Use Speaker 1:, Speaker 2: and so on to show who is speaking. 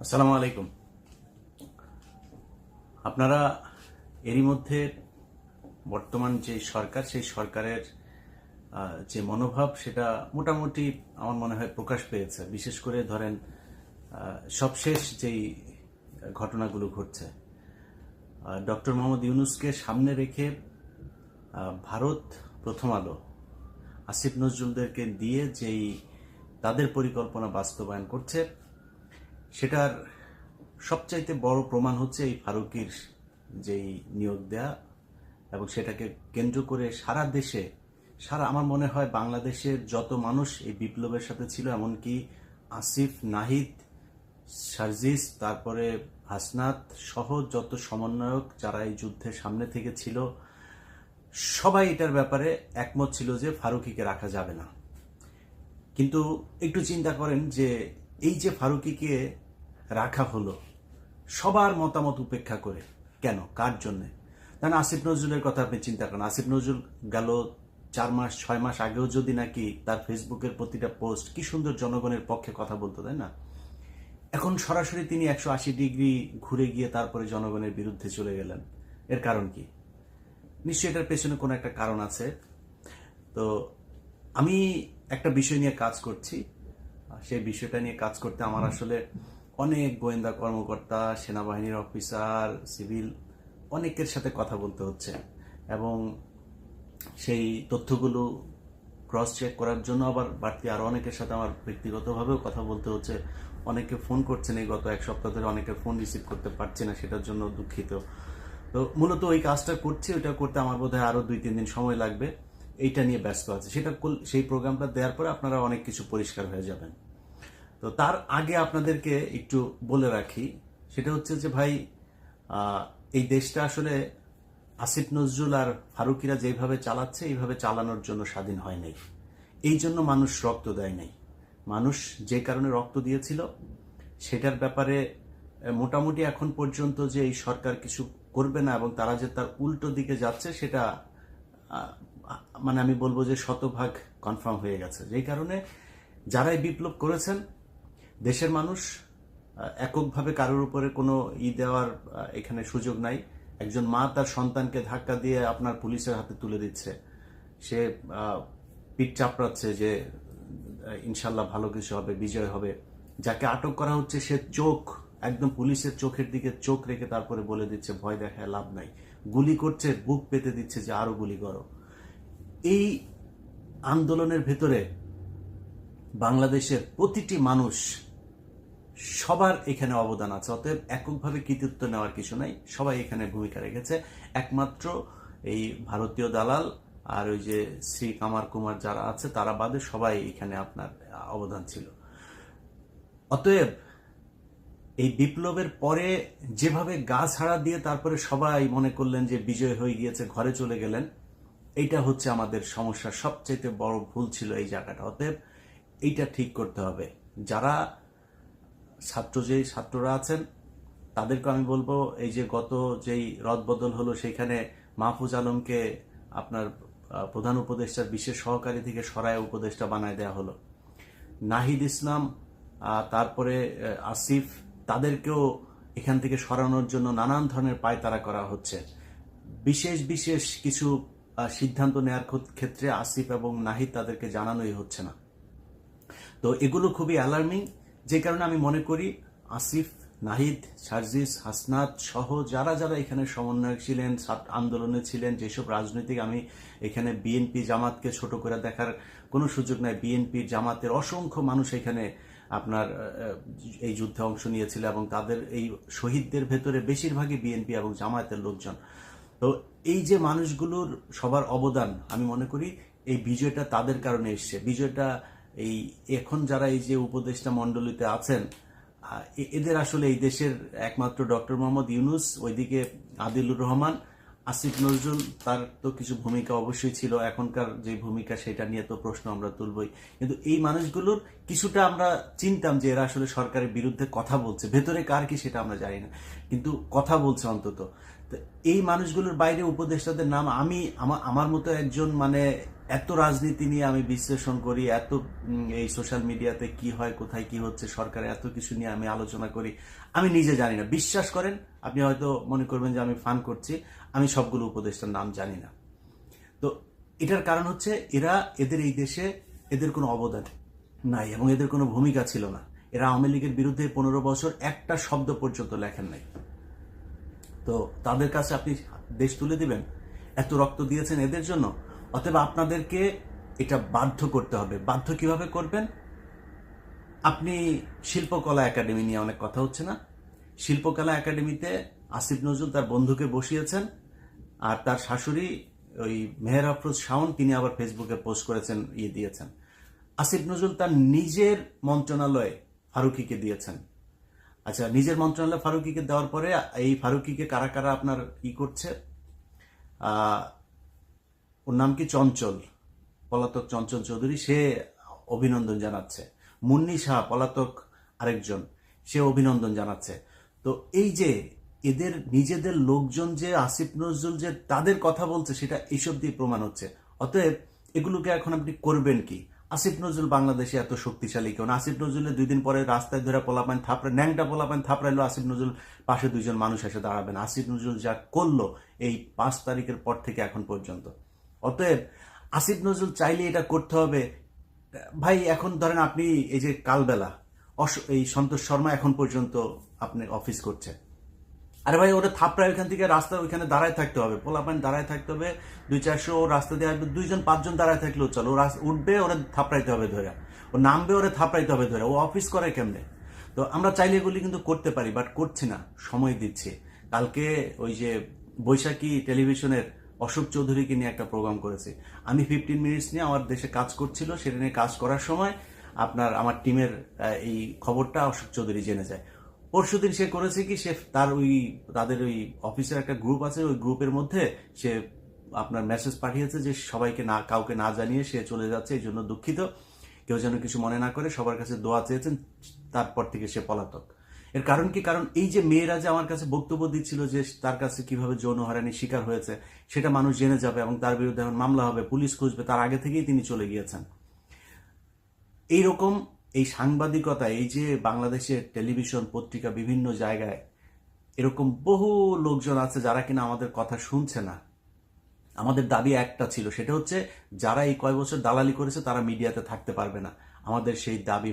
Speaker 1: আসসালামু আলাইকুম। আপনারা এরই মধ্যে বর্তমান যে সরকার, সেই সরকারের যে মনোভাব, সেটা মোটামুটি আমার মনে হয় প্রকাশ পেয়েছে। বিশেষ করে ধরেন সবশেষ যেই ঘটনাগুলো ঘটছে, ডক্টর মোহাম্মদ ইউনূসকে সামনে রেখে ভারত, প্রথম আলো, আসিফ নজরুলদেরকে দিয়ে যেই তাদের পরিকল্পনা বাস্তবায়ন করছে, সেটার সবচাইতে বড় প্রমাণ হচ্ছে এই ফারুকীর যেই নিয়োগ দেয়া, এবং সেটাকে কেন্দ্র করে সারা দেশে, আমার মনে হয় বাংলাদেশের যত মানুষ এই বিপ্লবের সাথে ছিল, এমনকি আসিফ, নাহিদ, সার্জিস, তারপরে হাসনাত সহ যত সমন্বয়ক যারা এই যুদ্ধের সামনে থেকে ছিল, সবাই এটার ব্যাপারে একমত ছিল যে ফারুকীকে রাখা যাবে না। কিন্তু একটু চিন্তা করেন যে এই যে ফারুকীকে রাখা হলো সবার মতামত উপেক্ষা করে, কেন, কার জন্যে? কারণ আসিফ নজরুলের কথা আপনি চিন্তা করেন। আসিফ নজরুল গেল 4 মাস 6 মাস আগেও যদি নাকি তার ফেসবুকের প্রতিটা পোস্ট কি সুন্দর জনগণের পক্ষে কথা বলতো, তাই না? এখন সরাসরি তিনি 180 ডিগ্রি ঘুরে গিয়ে তারপরে জনগণের বিরুদ্ধে চলে গেলেন। এর কারণ কি? নিশ্চয়ই এটার পেছনে কোনো একটা কারণ আছে। তো আমি একটা বিষয় নিয়ে কাজ করছি। সেই বিষয়টা নিয়ে কাজ করতে আমার আসলে অনেক গোয়েন্দা কর্মকর্তা, সেনাবাহিনীর অফিসার, সিভিল অনেকের সাথে কথা বলতে হচ্ছে, এবং সেই তথ্যগুলো ক্রস চেক করার জন্য আবার বাড়তি আরও অনেকের সাথে আমার ব্যক্তিগতভাবেও কথা বলতে হচ্ছে। অনেকে ফোন করছেন, এই গত 1 সপ্তাহ ধরে অনেকের ফোন রিসিভ করতে পারছি না, সেটার জন্য দুঃখিত। তো মূলত ওই কাজটা করছি, ওইটা করতে আমার বোধহয় আরও 2-3 দিন সময় লাগবে। এইটা নিয়ে ব্যস্ত আছে। সেই প্রোগ্রামটা দেওয়ার পরে আপনারা অনেক কিছু পরিষ্কার হয়ে যাবেন। তো তার আগে আপনাদেরকে একটু বলে রাখি, সেটা হচ্ছে যে ভাই, এই দেশটা আসলে আসিফ নজরুল আর ফারুকীরা যেভাবে চালাচ্ছে, এইভাবে চালানোর জন্য স্বাধীন হয় নাই। এই জন্য মানুষ রক্ত দেয় নাই। মানুষ যে কারণে রক্ত দিয়েছিল সেটার ব্যাপারে মোটামুটি এখন পর্যন্ত যে এই সরকার কিছু করবে না এবং তারা যে তার উল্টো দিকে যাচ্ছে, সেটা মানে আমি বলবো যে শতভাগ কনফার্ম হয়ে গেছে। যেই কারণে যারা এই বিপ্লব করেছেন, দেশের মানুষ এককভাবে কারোর উপরে কোনো দেওয়ার এখানে সুযোগ নাই। একজন মা তার সন্তানকে ধাক্কা দিয়ে আপনার পুলিশের হাতে তুলে দিচ্ছে, সে পিঠ চাপড়াচ্ছে যে ইনশাল্লাহ ভালো কিছু হবে, বিজয় হবে। যাকে আটক করা হচ্ছে সে একদম পুলিশের চোখের দিকে চোখ রেখে তারপরে বলে দিচ্ছে ভয় দেখায় লাভ নাই। গুলি করছে, বুক পেতে দিচ্ছে যে আরো গুলি করো। এই আন্দোলনের ভেতরে বাংলাদেশের প্রতিটি মানুষ, সবার এখানে অবদান আছে। অতএব এককভাবে কৃতিত্ব নেওয়ার কিছু নাই, সবাই এখানে ভূমিকা রেখেছে। একমাত্র এই ভারতীয় দালাল আর ওই যে শ্রী কামার কুমার যারা আছে তারা বাদে সবাই এখানে আপনার অবদান ছিল। অতএব এই বিপ্লবের পরে যেভাবে গা ছাড়া দিয়ে তারপরে সবাই মনে করলেন যে বিজয় হয়ে গিয়েছে, ঘরে চলে গেলেন, এইটা হচ্ছে আমাদের সমস্যার সবচেয়ে বড় ভুল ছিল এই জায়গাটা। অতএব এইটা ঠিক করতে হবে। যারা ছাত্ররা আছেন তাদেরকে আমি বলবো, এই যে গত যেই রদবদল হলো, সেখানে মাহফুজ আলমকে আপনার প্রধান উপদেষ্টার বিশেষ সহকারী থেকে সরায় উপদেষ্টা বানায় দেওয়া হলো। নাহিদ ইসলাম, তারপরে আসিফ, তাদেরকেও এখান থেকে সরানোর জন্য নানান ধরনের পায়তারা করা হচ্ছে। বিশেষ বিশেষ কিছু সিদ্ধান্ত নেওয়ার ক্ষেত্রে আসিফ এবং নাহিদ তাদেরকে জানানোই হচ্ছে না। তো এগুলো খুবই অ্যালার্মিং। যে কারণে আমি মনে করি আসিফ, নাহিদ, সার্জিস, হাসনাত সহ যারা যারা এখানে সমন্বয়ক ছিলেন, আন্দোলনে ছিলেন, যেসব রাজনৈতিক, আমি এখানে বিএনপি জামাতকে ছোট করে দেখার কোনো সুযোগ নাই। বিএনপির জামাতের অসংখ্য মানুষ এখানে আপনার এই যুদ্ধে অংশ নিয়েছিল, এবং তাদের এই শহীদদের ভেতরে বেশিরভাগই বিএনপি এবং জামায়াতের লোকজন। তো এই যে মানুষগুলোর সবার অবদান, আমি মনে করি এই বিজয়টা তাদের কারণে এসছে। বিজয়টা এই এখন যারা এই যে উপদেষ্টা মণ্ডলীতে আছেন, এদের আসলে এই দেশের একমাত্র ডক্টর মোহাম্মদ ইউনূস, ওইদিকে আদিলুর রহমান, আসিফ নজরুল, তার তো কিছু ভূমিকা অবশ্যই ছিল, এখনকার যে ভূমিকা সেটা নিয়ে তো প্রশ্ন আমরা তুলবই। কিন্তু এই মানুষগুলোর কিছুটা আমরা চিনতাম যে এরা আসলে সরকারের বিরুদ্ধে কথা বলছে, ভেতরে কার কি সেটা আমরা জানি না, কিন্তু কথা বলছে অন্তত। তো এই মানুষগুলোর বাইরে উপদেষ্টাদের নাম আমি আমার মতো একজন মানে এত রাজনীতি নিয়ে আমি বিশ্লেষণ করি, এত এই সোশ্যাল মিডিয়াতে কি হয়, কোথায় কি হচ্ছে, সরকারে এত কিছু নিয়ে আমি আলোচনা করি, আমি নিজে জানি না। বিশ্বাস করেন, আপনি হয়তো মনে করবেন যে আমি ফান করছি, আমি সবগুলো উপদেষ্টার নাম জানি না। তো এটার কারণ হচ্ছে এদের এই দেশে এদের কোনো অবদান নাই এবং এদের কোনো ভূমিকা ছিল না। এরা আওয়ামী লীগের বিরুদ্ধে 15 বছর একটা শব্দ পর্যন্ত লেখেন নাই। তো তাদের কাছে আপনি দেশ তুলে দিবেন? এত রক্ত দিয়েছেন এদের জন্য, অতএব আপনাদেরকে এটা বাধ্য করতে হবে। বাধ্য কিভাবে করবেন? আপনি শিল্পকলা একাডেমি নিয়ে অনেক কথা হচ্ছে না? শিল্পকলা একাডেমিতে আসিফ নজরুল তার বন্ধুকে বসিয়েছেন, আর তার শাশুড়ি ওই মেহের আফরোজ শাওন, তিনি আবার ফেসবুকে পোস্ট করেছেন, দিয়েছেন। আসিফ নজরুল তার নিজের মন্ত্রণালয়ে ফারুকিকে দিয়েছেন। আচ্ছা, নিজের মন্ত্রণালয় ফারুকিকে দেওয়ার পরে এই ফারুকিকে কারা কারা আপনার করছে, ওর নাম কি, চঞ্চল, পলাতক চঞ্চল চৌধুরী, সে অভিনন্দন জানাচ্ছে। মুন্নি শাহ, পলাতক আরেকজন, সে অভিনন্দন জানাচ্ছে। তো এই যে এদের নিজেদের লোকজন যে আসিফ নজরুল যে তাদের কথা বলছে, সেটা এইসব দিয়ে প্রমাণ হচ্ছে। অতএব এগুলোকে এখন আপনি করবেন কি? আসিফ নজরুল বাংলাদেশে এত শক্তিশালী কেউ না। আসিফ নজরুলের 2 দিন পরে রাস্তায় ধরে পোলাপান থাপড়ে, ন্যাংটা পোলাপান থাপড়াইলো, আসিফ নজরুল পাশে 2 জন মানুষ এসে দাঁড়াবেন। আসিফ নজরুল যা করলো এই 5 তারিখের পর থেকে এখন পর্যন্ত, অতএব আসিফ নজরুল চাইলে এটা করতে হবে। ভাই এখন ধরেন আপনি এই যে কালবেলা এই সন্তোষ শর্মা এখন পর্যন্ত আপনি অফিস করছে, আরে ভাই ওরা থাপড়ায় ওইখান থেকে রাস্তা ওইখানে দাঁড়ায় থাকতে হবে, পোলাপান দাঁড়ায় থাকতে হবে, 200-400 ও রাস্তা দিয়ে আসবে, 2-5 জন দাঁড়ায় থাকলেও চলো, ও উঠবে ওরা থাপড়াইতে হবে ধরে, ও নামবে ওরা থাপড়াইতে হবে ধরে, ও অফিস করে কেমনে? তো আমরা চাইলে এগুলি কিন্তু করতে পারি, বাট করছি না, সময় দিচ্ছি। কালকে ওই যে বৈশাখী টেলিভিশনের অশোক চৌধুরীকে নিয়ে একটা প্রোগ্রাম করেছি আমি, 15 মিনিটস নিয়ে আমার দেশে কাজ করছিল, সেটা নিয়ে কাজ করার সময় আপনার আমার টিমের এই খবরটা অশোক চৌধুরী জেনে যায়। পরশুদিন সে করেছে কি, সে তার তাদের ওই অফিসের একটা গ্রুপ আছে, ওই গ্রুপের মধ্যে সে আপনার মেসেজ পাঠিয়েছে যে সবাইকে না, কাউকে না জানিয়ে সে চলে যাচ্ছে, এই জন্য দুঃখিত, কেউ যেন কিছু মনে না করে, সবার কাছে দোয়া চেয়েছেন। তারপর থেকে সে পলাতক। এর কারণ কি? কারণ এই যে মেয়েরা যে আমার কাছে বক্তব্য দিচ্ছিল যে তার কাছে কিভাবে যৌন হয়রানির শিকার হয়েছে, সেটা মানুষ জেনে যাবে এবং তার বিরুদ্ধে এখন মামলা হবে, পুলিশ খুঁজবে, তার আগে থেকেই তিনি চলে গিয়েছেন। এইরকম এই সাংবাদিকতা, এই যে বাংলাদেশের টেলিভিশন, পত্রিকা, বিভিন্ন জায়গায় এরকম বহু লোকজন আছে যারা কিনা আমাদের কথা শুনছে না। আমাদের দাবি একটা ছিল, সেটা হচ্ছে যারা এই কয় বছর দালালি করেছে তারা মিডিয়াতে থাকতে পারবে না। আমাদের সেই দাবি